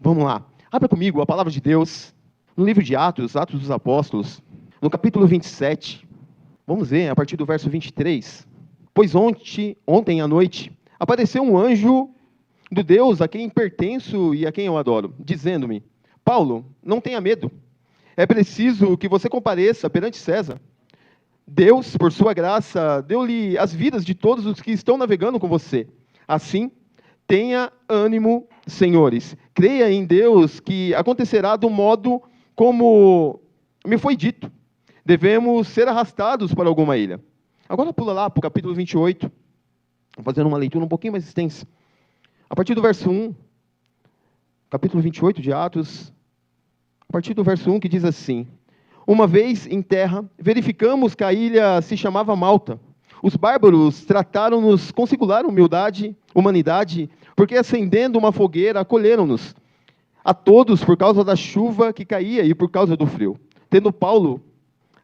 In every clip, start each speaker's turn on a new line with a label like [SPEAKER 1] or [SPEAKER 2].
[SPEAKER 1] Vamos lá. Abra comigo a palavra de Deus no livro de Atos, Atos dos Apóstolos, no capítulo 27. Vamos ver a partir do verso 23. Pois ontem à noite apareceu um anjo do Deus a quem pertenço e a quem eu adoro, dizendo-me: Paulo, não tenha medo. É preciso que você compareça perante César. Deus, por sua graça, deu-lhe as vidas de todos os que estão navegando com você. Assim, tenha ânimo, senhores. Creia em Deus que acontecerá do modo como me foi dito. Devemos ser arrastados para alguma ilha. Agora pula lá para o capítulo 28. Vou fazer uma leitura um pouquinho mais extensa. A partir do verso 1, capítulo 28 de Atos, a partir do verso 1, que diz assim: Uma vez em terra, verificamos que a ilha se chamava Malta. Os bárbaros trataram-nos com singular humanidade, porque acendendo uma fogueira, acolheram-nos a todos por causa da chuva que caía e por causa do frio. Tendo Paulo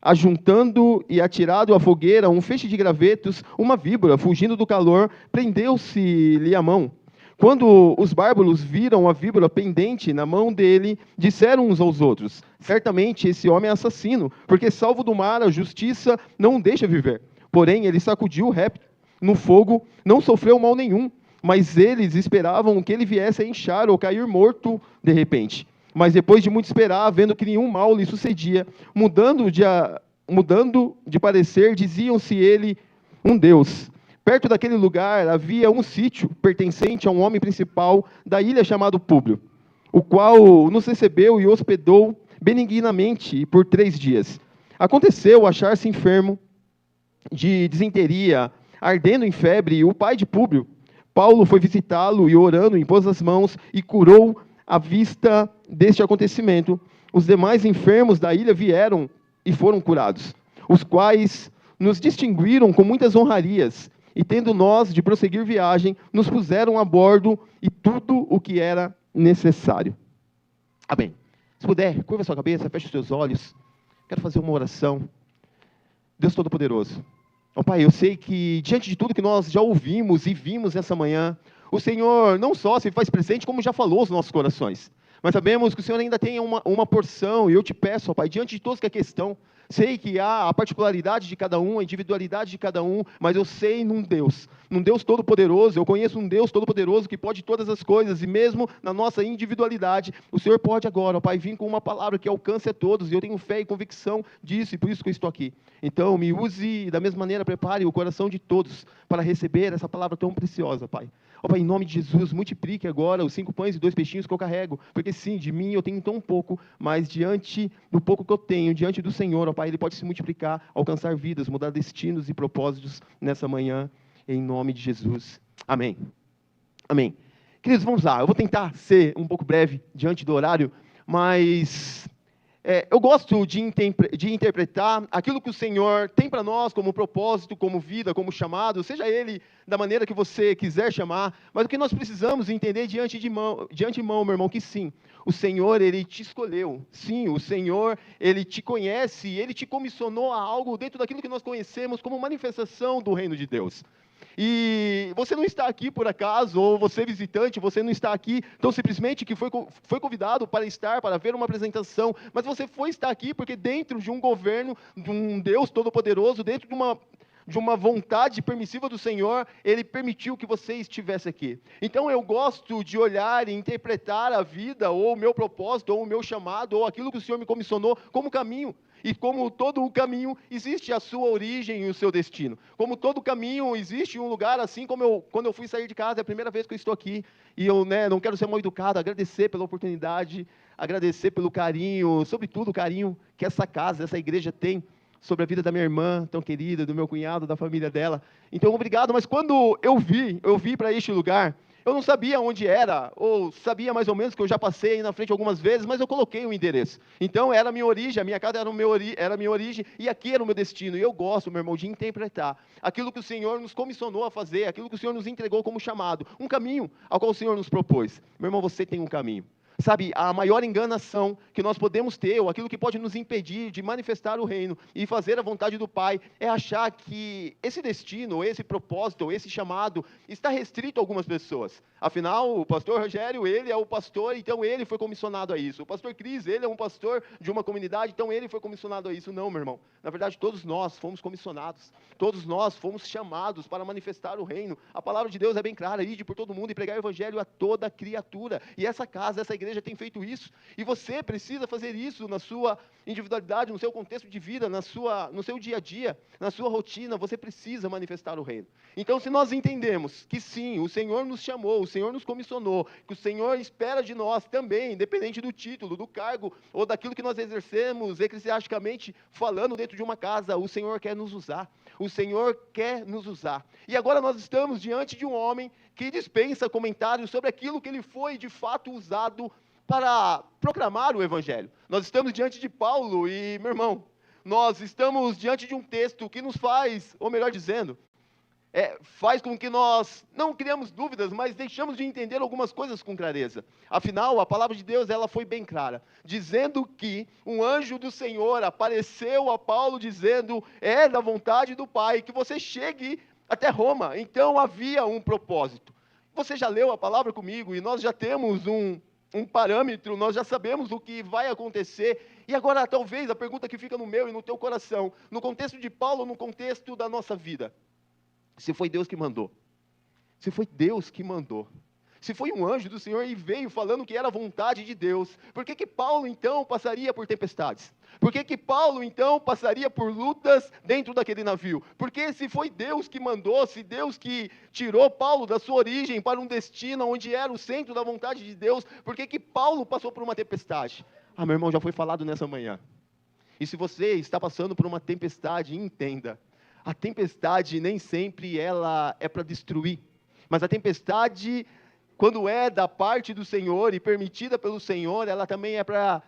[SPEAKER 1] ajuntando e atirado à fogueira um feixe de gravetos, uma víbora, fugindo do calor, prendeu-se-lhe a mão. Quando os bárbaros viram a víbora pendente na mão dele, disseram uns aos outros: certamente esse homem é assassino, porque salvo do mar a justiça não o deixa viver. Porém, ele sacudiu o réptil no fogo, não sofreu mal nenhum, mas eles esperavam que ele viesse a inchar ou cair morto de repente. Mas depois de muito esperar, vendo que nenhum mal lhe sucedia, mudando de parecer, diziam-se ele um Deus. Perto daquele lugar havia um sítio pertencente a um homem principal da ilha chamado Públio, o qual nos recebeu e hospedou benignamente por 3 dias. Aconteceu achar-se enfermo de disenteria, ardendo em febre, o pai de Públio. Paulo foi visitá-lo e, orando, impôs as mãos e curou à vista deste acontecimento. Os demais enfermos da ilha vieram e foram curados, os quais nos distinguiram com muitas honrarias, e tendo nós de prosseguir viagem, nos puseram a bordo e tudo o que era necessário. Amém. Se puder, curva sua cabeça, feche os seus olhos. Quero fazer uma oração. Deus Todo-Poderoso, ó Pai, eu sei que diante de tudo que nós já ouvimos e vimos essa manhã, o Senhor não só se faz presente, como já falou aos nossos corações. Mas sabemos que o Senhor ainda tem uma porção, e eu te peço, ó Pai, diante de todos que é questão, sei que há a particularidade de cada um, a individualidade de cada um, mas eu sei num Deus Todo-Poderoso, eu conheço um Deus Todo-Poderoso que pode todas as coisas, e mesmo na nossa individualidade, o Senhor pode agora, ó Pai, vir com uma palavra que alcance a todos, e eu tenho fé e convicção disso, e por isso que eu estou aqui. Então, me use, da mesma maneira, prepare o coração de todos para receber essa palavra tão preciosa, Pai. Ó Pai, em nome de Jesus, multiplique agora os 5 pães e 2 peixinhos que eu carrego, porque sim, de mim eu tenho tão pouco, mas diante do pouco que eu tenho, diante do Senhor, ó Pai, Ele pode se multiplicar, alcançar vidas, mudar destinos e propósitos nessa manhã, em nome de Jesus. Amém. Amém. Queridos, vamos lá, eu vou tentar ser um pouco breve diante do horário, mas eu gosto de interpretar aquilo que o Senhor tem para nós como propósito, como vida, como chamado, seja ele da maneira que você quiser chamar, mas o que nós precisamos entender de antemão, meu irmão, que sim, o Senhor, Ele te escolheu, sim, o Senhor, Ele te conhece, Ele te comissionou a algo dentro daquilo que nós conhecemos como manifestação do reino de Deus. E você não está aqui por acaso, ou você visitante, você não está aqui tão simplesmente que foi convidado para estar, para ver uma apresentação, mas você foi estar aqui porque dentro de um governo, de um Deus Todo-Poderoso, dentro de uma vontade permissiva do Senhor, Ele permitiu que você estivesse aqui. Então eu gosto de olhar e interpretar a vida, ou o meu propósito, ou o meu chamado, ou aquilo que o Senhor me comissionou como caminho. E como todo o caminho, existe a sua origem e o seu destino. Como todo caminho, existe um lugar, assim como quando eu fui sair de casa, é a primeira vez que eu estou aqui, e eu não quero ser mal educado, agradecer pela oportunidade, agradecer pelo carinho, sobretudo o carinho que essa casa, essa igreja tem sobre a vida da minha irmã, tão querida, do meu cunhado, da família dela. Então, obrigado, mas quando eu vi para este lugar, eu não sabia onde era, ou sabia mais ou menos que eu já passei aí na frente algumas vezes, mas eu coloquei o endereço. Então, era a minha origem, a minha casa era a minha origem, e aqui era o meu destino. E eu gosto, meu irmão, de interpretar aquilo que o Senhor nos comissionou a fazer, aquilo que o Senhor nos entregou como chamado, um caminho ao qual o Senhor nos propôs. Meu irmão, você tem um caminho. Sabe, a maior enganação que nós podemos ter, ou aquilo que pode nos impedir de manifestar o reino e fazer a vontade do Pai, é achar que esse destino, esse propósito, esse chamado está restrito a algumas pessoas. Afinal, o pastor Rogério, ele é o pastor, então ele foi comissionado a isso. O pastor Cris, ele é um pastor de uma comunidade, então ele foi comissionado a isso. Não, meu irmão. Na verdade, todos nós fomos comissionados. Todos nós fomos chamados para manifestar o reino. A palavra de Deus é bem clara: ide por todo mundo e pregar o evangelho a toda criatura. E essa casa, essa igreja tem feito isso. E você precisa fazer isso na sua individualidade, no seu contexto de vida, no seu dia a dia, na sua rotina. Você precisa manifestar o reino. Então, se nós entendemos que sim, o Senhor nos chamou, o Senhor nos comissionou, que o Senhor espera de nós também, independente do título, do cargo ou daquilo que nós exercemos eclesiasticamente falando dentro de uma casa, o Senhor quer nos usar. O Senhor quer nos usar. E agora nós estamos diante de um homem que dispensa comentários sobre aquilo que ele foi de fato usado para proclamar o Evangelho. Nós estamos diante de Paulo e, meu irmão, nós estamos diante de um texto que nos faz, ou melhor dizendo, faz com que nós não criamos dúvidas, mas deixamos de entender algumas coisas com clareza. Afinal, a palavra de Deus, ela foi bem clara, dizendo que um anjo do Senhor apareceu a Paulo dizendo: é da vontade do Pai que você chegue até Roma. Então havia um propósito. Você já leu a palavra comigo e nós já temos um parâmetro, nós já sabemos o que vai acontecer. E agora, talvez, a pergunta que fica no meu e no teu coração, no contexto de Paulo, no contexto da nossa vida: se foi Deus que mandou, se foi Deus que mandou, se foi um anjo do Senhor e veio falando que era a vontade de Deus, por que Paulo então passaria por tempestades? Por que Paulo então passaria por lutas dentro daquele navio? Porque se foi Deus que mandou, se Deus que tirou Paulo da sua origem para um destino onde era o centro da vontade de Deus, por que Paulo passou por uma tempestade? Ah, meu irmão, já foi falado nessa manhã. E se você está passando por uma tempestade, entenda: a tempestade nem sempre ela é para destruir, mas a tempestade, quando é da parte do Senhor e permitida pelo Senhor, ela também é para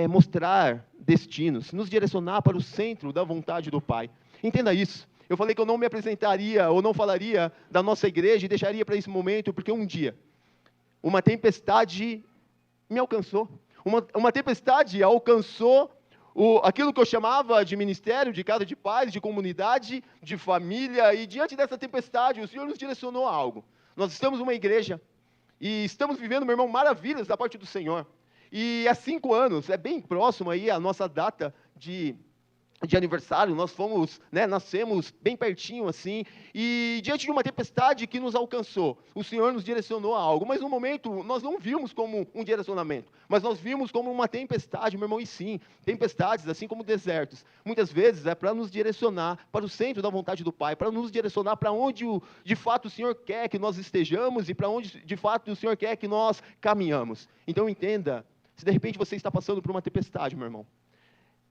[SPEAKER 1] mostrar destinos, nos direcionar para o centro da vontade do Pai. Entenda isso. Eu falei que eu não me apresentaria ou não falaria da nossa igreja e deixaria para esse momento, porque um dia uma tempestade me alcançou. Uma tempestade alcançou aquilo que eu chamava de ministério, de casa de paz, de comunidade, de família, e diante dessa tempestade, o Senhor nos direcionou a algo. Nós estamos numa igreja, e estamos vivendo, meu irmão, maravilhas da parte do Senhor. E há 5 anos, é bem próximo aí a nossa data de aniversário, nós nascemos bem pertinho assim, e diante de uma tempestade que nos alcançou, o Senhor nos direcionou a algo, mas no momento nós não vimos como um direcionamento, mas nós vimos como uma tempestade, meu irmão. E sim, tempestades, assim como desertos, muitas vezes é para nos direcionar para o centro da vontade do Pai, para nos direcionar para onde de fato o Senhor quer que nós estejamos e para onde de fato o Senhor quer que nós caminhamos. Então entenda, se de repente você está passando por uma tempestade, meu irmão,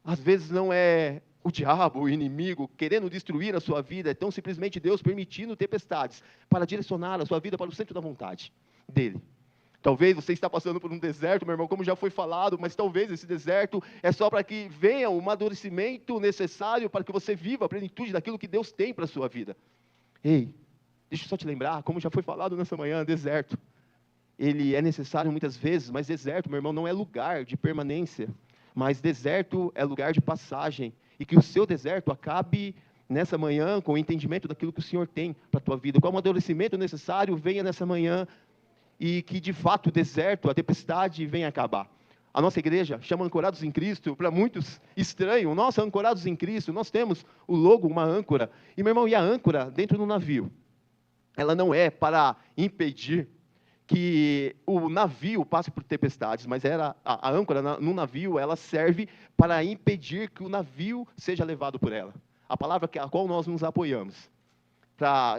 [SPEAKER 1] às vezes não é o diabo, o inimigo, querendo destruir a sua vida, é tão simplesmente Deus permitindo tempestades para direcionar a sua vida para o centro da vontade dEle. Talvez você está passando por um deserto, meu irmão, como já foi falado, mas talvez esse deserto é só para que venha o amadurecimento necessário para que você viva a plenitude daquilo que Deus tem para a sua vida. Ei, deixa eu só te lembrar, como já foi falado nessa manhã, deserto, ele é necessário muitas vezes, mas deserto, meu irmão, não é lugar de permanência, mas deserto é lugar de passagem, e que o seu deserto acabe nessa manhã com o entendimento daquilo que o Senhor tem para a tua vida, com o amadurecimento necessário venha nessa manhã, e que de fato o deserto, a tempestade venha acabar. A nossa igreja chama Ancorados em Cristo, para muitos estranho. Nossa, Ancorados em Cristo, nós temos o logo, uma âncora, e meu irmão, e a âncora dentro do navio, ela não é para impedir que o navio passe por tempestades, mas a âncora no navio, ela serve para impedir que o navio seja levado por ela. A palavra a qual nós nos apoiamos,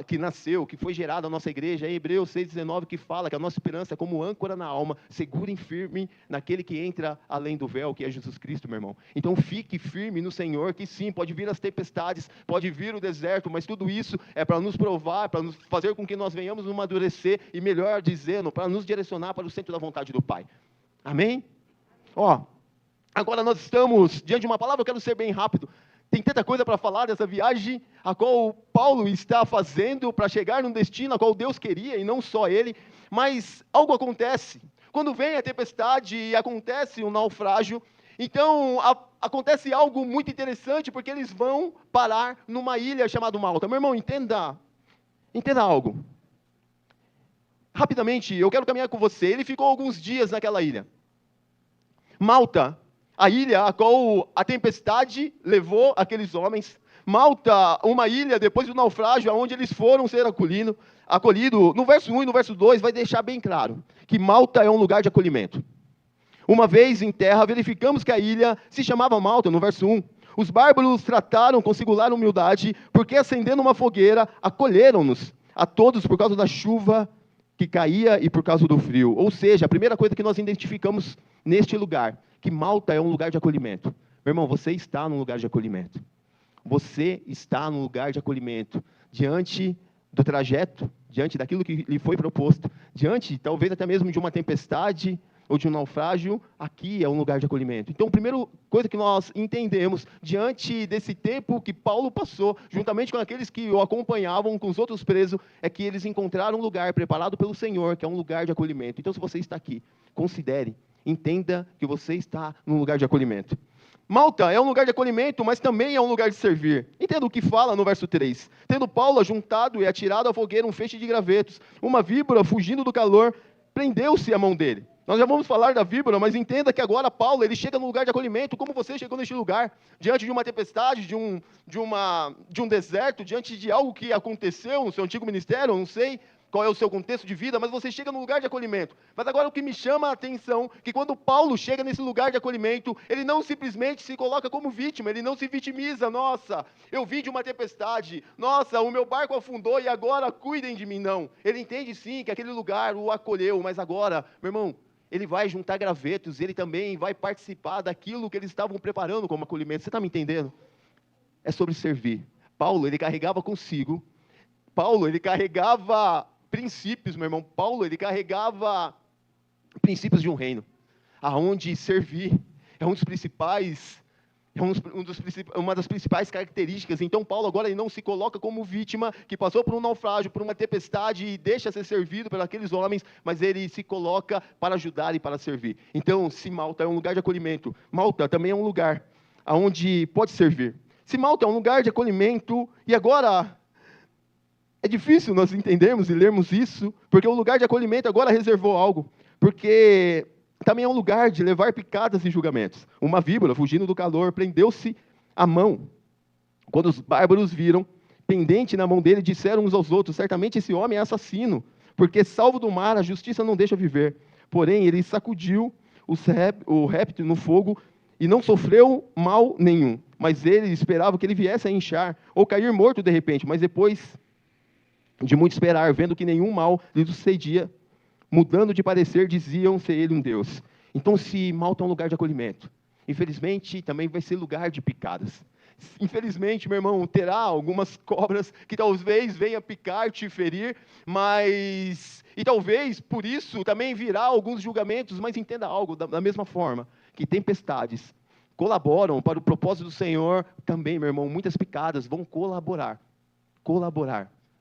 [SPEAKER 1] que nasceu, que foi gerada a nossa igreja, é Hebreus 6,19, que fala que a nossa esperança é como âncora na alma, segura e firme naquele que entra além do véu, que é Jesus Cristo, meu irmão. Então fique firme no Senhor, que sim, pode vir as tempestades, pode vir o deserto, mas tudo isso é para nos provar, para nos fazer com que nós venhamos nos amadurecer, e melhor dizendo, para nos direcionar para o centro da vontade do Pai. Amém? Agora nós estamos diante de uma palavra, eu quero ser bem rápido. Tem tanta coisa para falar dessa viagem a qual Paulo está fazendo para chegar num destino a qual Deus queria, e não só ele, mas algo acontece. Quando vem a tempestade e acontece um naufrágio, então acontece algo muito interessante, porque eles vão parar numa ilha chamada Malta. Meu irmão, entenda algo. Rapidamente, eu quero caminhar com você. Ele ficou alguns dias naquela ilha. Malta, a ilha a qual a tempestade levou aqueles homens. Malta, uma ilha depois do naufrágio, onde eles foram ser acolhidos. No verso 1 e no verso 2 vai deixar bem claro que Malta é um lugar de acolhimento. Uma vez em terra, verificamos que a ilha se chamava Malta, no verso 1. Os bárbaros trataram com singular humildade, porque acendendo uma fogueira, acolheram-nos a todos por causa da chuva que caía e por causa do frio. Ou seja, a primeira coisa que nós identificamos neste lugar, que Malta é um lugar de acolhimento. Meu irmão, você está num lugar de acolhimento. Você está num lugar de acolhimento. Diante do trajeto, diante daquilo que lhe foi proposto, diante talvez até mesmo de uma tempestade ou de um naufrágio, aqui é um lugar de acolhimento. Então, a primeira coisa que nós entendemos, diante desse tempo que Paulo passou, juntamente com aqueles que o acompanhavam, com os outros presos, é que eles encontraram um lugar preparado pelo Senhor, que é um lugar de acolhimento. Então, se você está aqui, considere, entenda que você está num lugar de acolhimento. Malta é um lugar de acolhimento, mas também é um lugar de servir. Entenda o que fala no verso 3. Tendo Paulo ajuntado e atirado à fogueira um feixe de gravetos, uma víbora, fugindo do calor, prendeu-se à mão dele. Nós já vamos falar da víbora, mas entenda que agora Paulo, ele chega no lugar de acolhimento, como você chegou neste lugar, diante de uma tempestade, de um deserto, diante de algo que aconteceu no seu antigo ministério, eu não sei qual é o seu contexto de vida, mas você chega no lugar de acolhimento. Mas agora o que me chama a atenção, que quando Paulo chega nesse lugar de acolhimento, ele não simplesmente se coloca como vítima, ele não se vitimiza, nossa, eu vim de uma tempestade, nossa, o meu barco afundou e agora cuidem de mim, não. Ele entende sim que aquele lugar o acolheu, mas agora, meu irmão, ele vai juntar gravetos, ele também vai participar daquilo que eles estavam preparando como acolhimento. Você está me entendendo? É sobre servir. Paulo, ele carregava consigo. Paulo, ele carregava princípios, meu irmão. Paulo, ele carregava princípios de um reino, aonde servir é uma das principais características. Então, Paulo agora ele não se coloca como vítima que passou por um naufrágio, por uma tempestade e deixa ser servido por aqueles homens, mas ele se coloca para ajudar e para servir. Então, se Malta é um lugar de acolhimento, Malta também é um lugar aonde pode servir. Se Malta é um lugar de acolhimento, e agora é difícil nós entendermos e lermos isso, porque o lugar de acolhimento agora reservou algo, porque também é um lugar de levar picadas e julgamentos. Uma víbora, fugindo do calor, prendeu-se à mão. Quando os bárbaros viram, pendente na mão dele, disseram uns aos outros, certamente esse homem é assassino, porque salvo do mar, a justiça não deixa viver. Porém, ele sacudiu o réptil no fogo e não sofreu mal nenhum. Mas ele esperava que ele viesse a inchar ou cair morto de repente, mas depois de muito esperar, vendo que nenhum mal lhe sucedia, mudando de parecer, diziam ser ele um Deus. Então, se Malta é um lugar de acolhimento, infelizmente também vai ser lugar de picadas. Infelizmente, meu irmão, terá algumas cobras que talvez venham picar, te ferir, e talvez por isso também virá alguns julgamentos, mas entenda algo, da mesma forma que tempestades colaboram para o propósito do Senhor, também, meu irmão, muitas picadas vão colaborar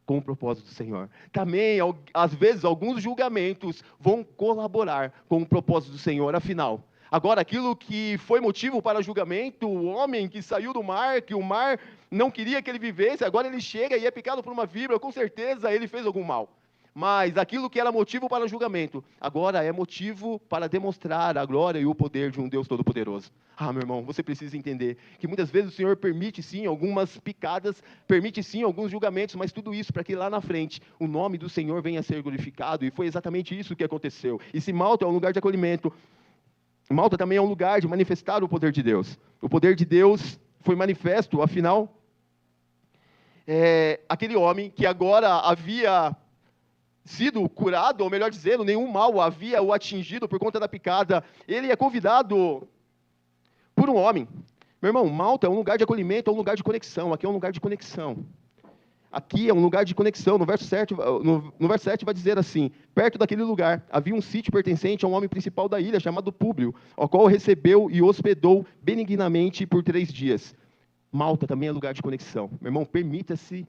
[SPEAKER 1] com o propósito do Senhor. Também, às vezes, alguns julgamentos vão colaborar com o propósito do Senhor. Afinal, agora aquilo que foi motivo para julgamento, o homem que saiu do mar, que o mar não queria que ele vivesse, agora ele chega e é picado por uma víbora, com certeza ele fez algum mal. Mas aquilo que era motivo para julgamento, agora é motivo para demonstrar a glória e o poder de um Deus Todo-Poderoso. Meu irmão, você precisa entender que muitas vezes o Senhor permite sim algumas picadas, permite sim alguns julgamentos, mas tudo isso para que lá na frente o nome do Senhor venha a ser glorificado, e foi exatamente isso que aconteceu. E se Malta é um lugar de acolhimento, Malta também é um lugar de manifestar o poder de Deus. O poder de Deus foi manifesto, afinal, aquele homem que agora havia sido curado, ou melhor dizendo, nenhum mal havia o atingido por conta da picada, ele é convidado por um homem. Meu irmão, Malta é um lugar de acolhimento, é um lugar de conexão, aqui é um lugar de conexão. Aqui é um lugar de conexão, no verso 7 vai dizer assim, perto daquele lugar havia um sítio pertencente a um homem principal da ilha, chamado Públio, ao qual recebeu e hospedou benignamente por 3 dias. Malta também é lugar de conexão. Meu irmão, permita-se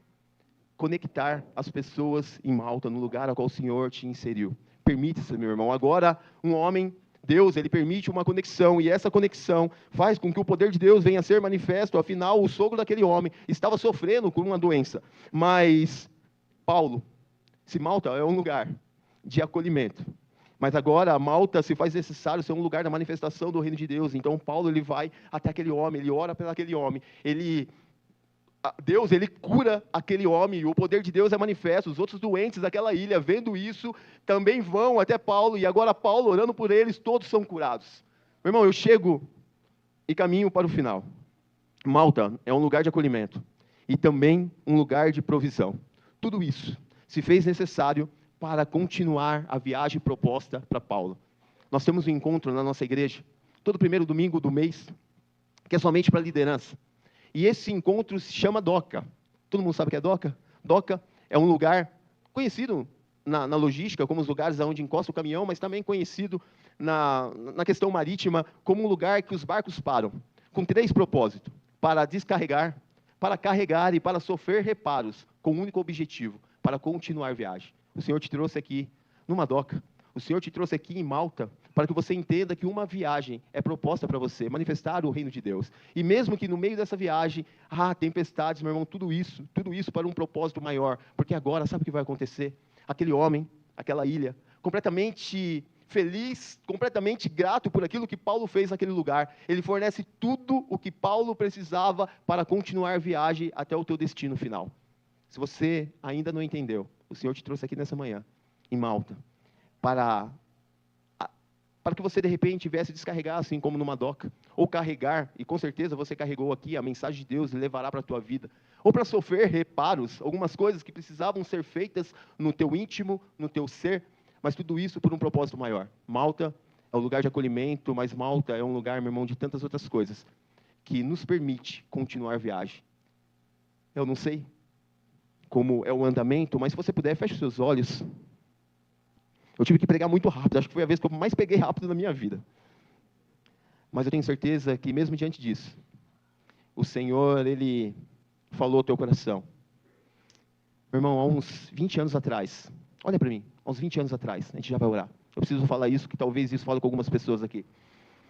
[SPEAKER 1] conectar as pessoas em Malta, no lugar ao qual o Senhor te inseriu. Permita-se, meu irmão. Agora, um homem, Deus, ele permite uma conexão, e essa conexão faz com que o poder de Deus venha a ser manifesto. Afinal, o sogro daquele homem estava sofrendo com uma doença. Mas, Paulo, se Malta é um lugar de acolhimento, mas agora Malta se faz necessário ser um lugar da manifestação do reino de Deus. Então, Paulo, ele vai até aquele homem, ele ora pelo aquele homem, Deus, ele cura aquele homem, o poder de Deus é manifesto. Os outros doentes daquela ilha, vendo isso, também vão até Paulo, e agora Paulo, orando por eles, todos são curados. Meu irmão, eu chego e caminho para o final. Malta é um lugar de acolhimento, e também um lugar de provisão. Tudo isso se fez necessário para continuar a viagem proposta para Paulo. Nós temos um encontro na nossa igreja, todo primeiro domingo do mês, que é somente para liderança. E esse encontro se chama DOCA. Todo mundo sabe o que é DOCA? DOCA é um lugar conhecido na logística, como os lugares onde encosta o caminhão, mas também conhecido na questão marítima como um lugar que os barcos param, com 3 propósitos: para descarregar, para carregar e para sofrer reparos, com um único objetivo: para continuar a viagem. O Senhor te trouxe aqui numa DOCA. O Senhor te trouxe aqui em Malta para que você entenda que uma viagem é proposta para você, manifestar o reino de Deus. E mesmo que no meio dessa viagem, tempestades, meu irmão, tudo isso para um propósito maior. Porque agora, sabe o que vai acontecer? Aquele homem, aquela ilha, completamente feliz, completamente grato por aquilo que Paulo fez naquele lugar. Ele fornece tudo o que Paulo precisava para continuar a viagem até o teu destino final. Se você ainda não entendeu, o Senhor te trouxe aqui nessa manhã, em Malta, para que você, de repente, viesse descarregar, assim como numa doca, ou carregar, e com certeza você carregou aqui a mensagem de Deus e levará para a tua vida, ou para sofrer reparos, algumas coisas que precisavam ser feitas no teu íntimo, no teu ser, mas tudo isso por um propósito maior. Malta é um lugar de acolhimento, mas Malta é um lugar, meu irmão, de tantas outras coisas, que nos permite continuar a viagem. Eu não sei como é o andamento, mas se você puder, feche os seus olhos. Eu tive que pregar muito rápido, acho que foi a vez que eu mais peguei rápido na minha vida. Mas eu tenho certeza que mesmo diante disso, o Senhor, Ele falou ao teu coração. Meu irmão, há uns 20 anos atrás, olha para mim, há uns 20 anos atrás, a gente já vai orar. Eu preciso falar isso, que talvez isso fale com algumas pessoas aqui.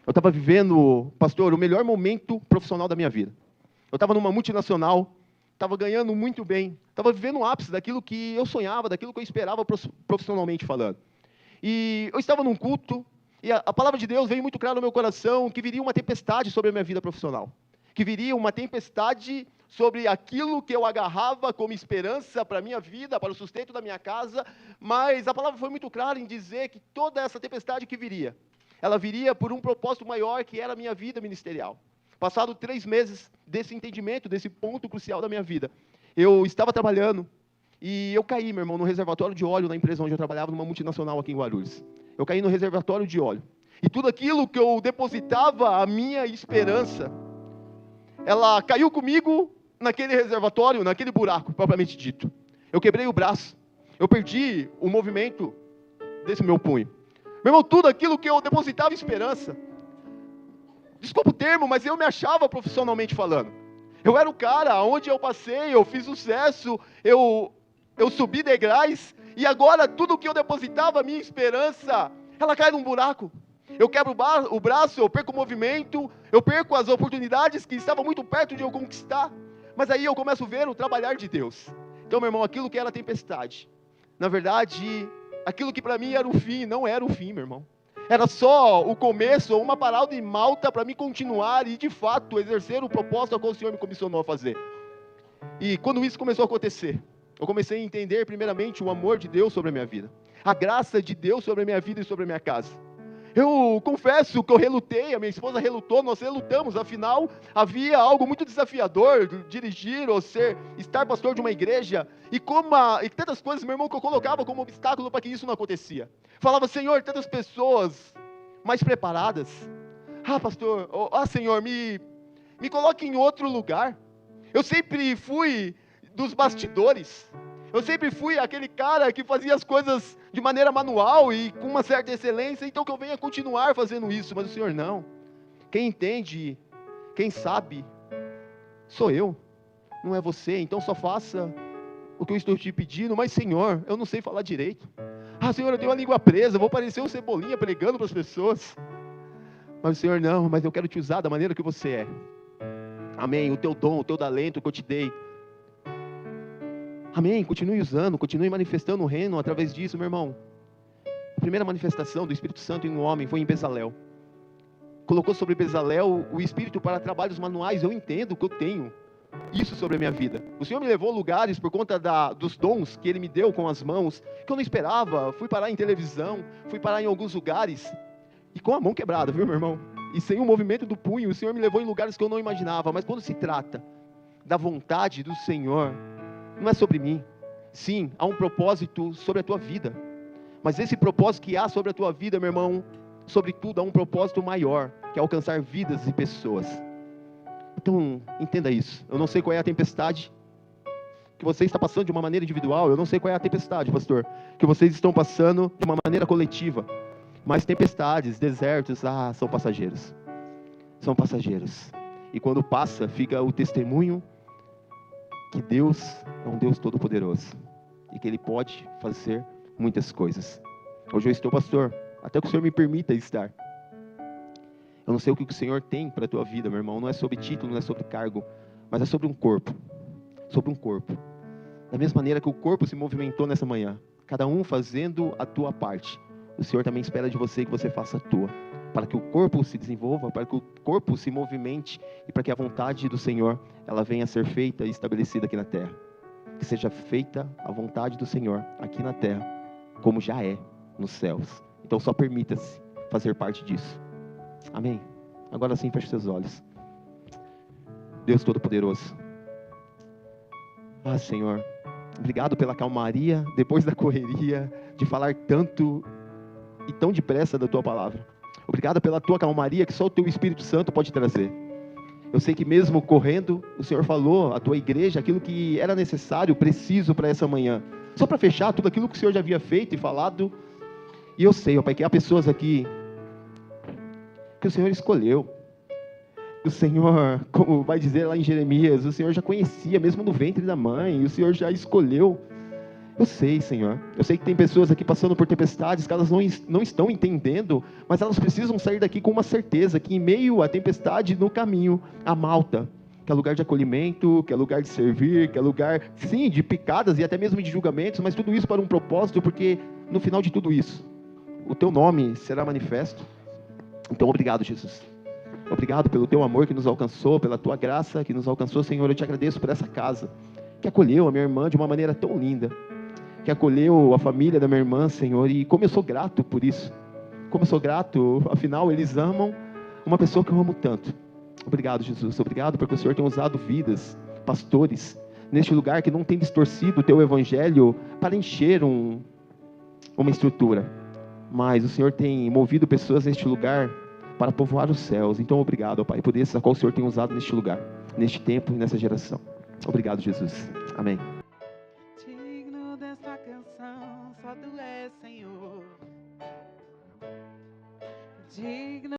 [SPEAKER 1] Eu estava vivendo, pastor, o melhor momento profissional da minha vida. Eu estava numa multinacional, estava ganhando muito bem, estava vivendo o ápice daquilo que eu sonhava, daquilo que eu esperava profissionalmente falando. E eu estava num culto, e a palavra de Deus veio muito clara no meu coração, que viria uma tempestade sobre a minha vida profissional. Que viria uma tempestade sobre aquilo que eu agarrava como esperança para a minha vida, para o sustento da minha casa, mas a palavra foi muito clara em dizer que toda essa tempestade que viria, ela viria por um propósito maior, que era a minha vida ministerial. Passado 3 meses desse entendimento, desse ponto crucial da minha vida, eu estava trabalhando e eu caí, meu irmão, no reservatório de óleo na empresa onde eu trabalhava, numa multinacional aqui em Guarulhos. Eu caí no reservatório de óleo. E tudo aquilo que eu depositava, a minha esperança, ela caiu comigo naquele reservatório, naquele buraco, propriamente dito. Eu quebrei o braço. Eu perdi o movimento desse meu punho. Meu irmão, tudo aquilo que eu depositava esperança, desculpa o termo, mas eu me achava profissionalmente falando. Eu era o cara, onde eu passei, eu fiz sucesso, eu subi degraus, e agora tudo que eu depositava, a minha esperança, ela cai num buraco. Eu quebro o braço, eu perco o movimento, eu perco as oportunidades que estavam muito perto de eu conquistar. Mas aí eu começo a ver o trabalhar de Deus. Então, meu irmão, aquilo que era tempestade, na verdade, aquilo que para mim era o fim, não era o fim, meu irmão. Era só o começo, uma parada em Malta para mim continuar e, de fato, exercer o propósito que o Senhor me comissionou a fazer. E quando isso começou a acontecer, eu comecei a entender, primeiramente, o amor de Deus sobre a minha vida. A graça de Deus sobre a minha vida e sobre a minha casa. Eu confesso que eu relutei, a minha esposa relutou, nós relutamos, afinal, havia algo muito desafiador, dirigir ou estar pastor de uma igreja, e tantas coisas, meu irmão, que eu colocava como obstáculo para que isso não acontecia. Falava, Senhor, tantas pessoas mais preparadas. Pastor, Senhor, me coloque em outro lugar. Eu sempre fui dos bastidores. Eu sempre fui aquele cara que fazia as coisas de maneira manual e com uma certa excelência, então que eu venha continuar fazendo isso, mas o Senhor não. Quem entende, quem sabe, sou eu, não é você, então só faça o que eu estou te pedindo, mas Senhor, eu não sei falar direito. Senhor, eu tenho a língua presa, vou parecer um Cebolinha pregando para as pessoas. Mas o Senhor, não, mas eu quero te usar da maneira que você é. Amém, o teu dom, o teu talento que eu te dei. Amém, continue usando, continue manifestando o reino através disso, meu irmão. A primeira manifestação do Espírito Santo em um homem foi em Bezalel. Colocou sobre Bezalel o Espírito para trabalhos manuais. Eu entendo que eu tenho isso sobre a minha vida. O Senhor me levou a lugares por conta dos dons que Ele me deu com as mãos, que eu não esperava. Fui parar em televisão, fui parar em alguns lugares, e com a mão quebrada, viu, meu irmão? E sem o movimento do punho, o Senhor me levou em lugares que eu não imaginava. Mas quando se trata da vontade do Senhor, não é sobre mim. Sim, há um propósito sobre a tua vida. Mas esse propósito que há sobre a tua vida, meu irmão, sobretudo há um propósito maior, que é alcançar vidas e pessoas. Então, entenda isso. Eu não sei qual é a tempestade que você está passando de uma maneira individual. Eu não sei qual é a tempestade, pastor, que vocês estão passando de uma maneira coletiva. Mas tempestades, desertos, são passageiros. São passageiros. E quando passa, fica o testemunho que Deus é um Deus todo-poderoso. E que Ele pode fazer muitas coisas. Hoje eu estou, pastor, até que o Senhor me permita estar. Eu não sei o que o Senhor tem para a tua vida, meu irmão. Não é sobre título, não é sobre cargo, mas é sobre um corpo. Sobre um corpo. Da mesma maneira que o corpo se movimentou nessa manhã, cada um fazendo a tua parte, o Senhor também espera de você que você faça a tua, para que o corpo se desenvolva, para que o corpo se movimente e para que a vontade do Senhor ela venha a ser feita e estabelecida aqui na terra. Que seja feita a vontade do Senhor aqui na terra, como já é nos céus. Então só permita-se fazer parte disso. Amém? Agora sim, feche seus olhos. Deus Todo-Poderoso. Senhor, obrigado pela calmaria, depois da correria, de falar tanto e tão depressa da Tua palavra. Obrigado pela Tua calmaria que só o Teu Espírito Santo pode trazer. Eu sei que mesmo correndo, o Senhor falou à Tua igreja aquilo que era necessário, preciso para essa manhã. Só para fechar tudo aquilo que o Senhor já havia feito e falado. E eu sei, ó Pai, que há pessoas aqui que o Senhor escolheu. O Senhor, como vai dizer lá em Jeremias, o Senhor já conhecia, mesmo no ventre da mãe, o Senhor já escolheu. Eu sei, Senhor, eu sei que tem pessoas aqui passando por tempestades, que elas não estão entendendo, mas elas precisam sair daqui com uma certeza, que em meio à tempestade, no caminho, há Malta, que é lugar de acolhimento, que é lugar de servir, que é lugar, sim, de picadas e até mesmo de julgamentos, mas tudo isso para um propósito, porque no final de tudo isso, o Teu nome será manifesto. Então, obrigado, Jesus. Obrigado pelo Teu amor que nos alcançou, pela Tua graça que nos alcançou, Senhor. Eu te agradeço por essa casa, que acolheu a minha irmã de uma maneira tão linda, que acolheu a família da minha irmã, Senhor, e como eu sou grato por isso. Como eu sou grato, afinal, eles amam uma pessoa que eu amo tanto. Obrigado, Jesus. Obrigado porque o Senhor tem usado vidas, pastores, neste lugar que não tem distorcido o Teu evangelho para encher uma estrutura. Mas o Senhor tem movido pessoas neste lugar para povoar os céus. Então, obrigado, ó Pai, por esse a qual o Senhor tem usado neste lugar, neste tempo e nessa geração. Obrigado, Jesus. Amém.
[SPEAKER 2] Digno dessa canção, só Tu és, Senhor. Digno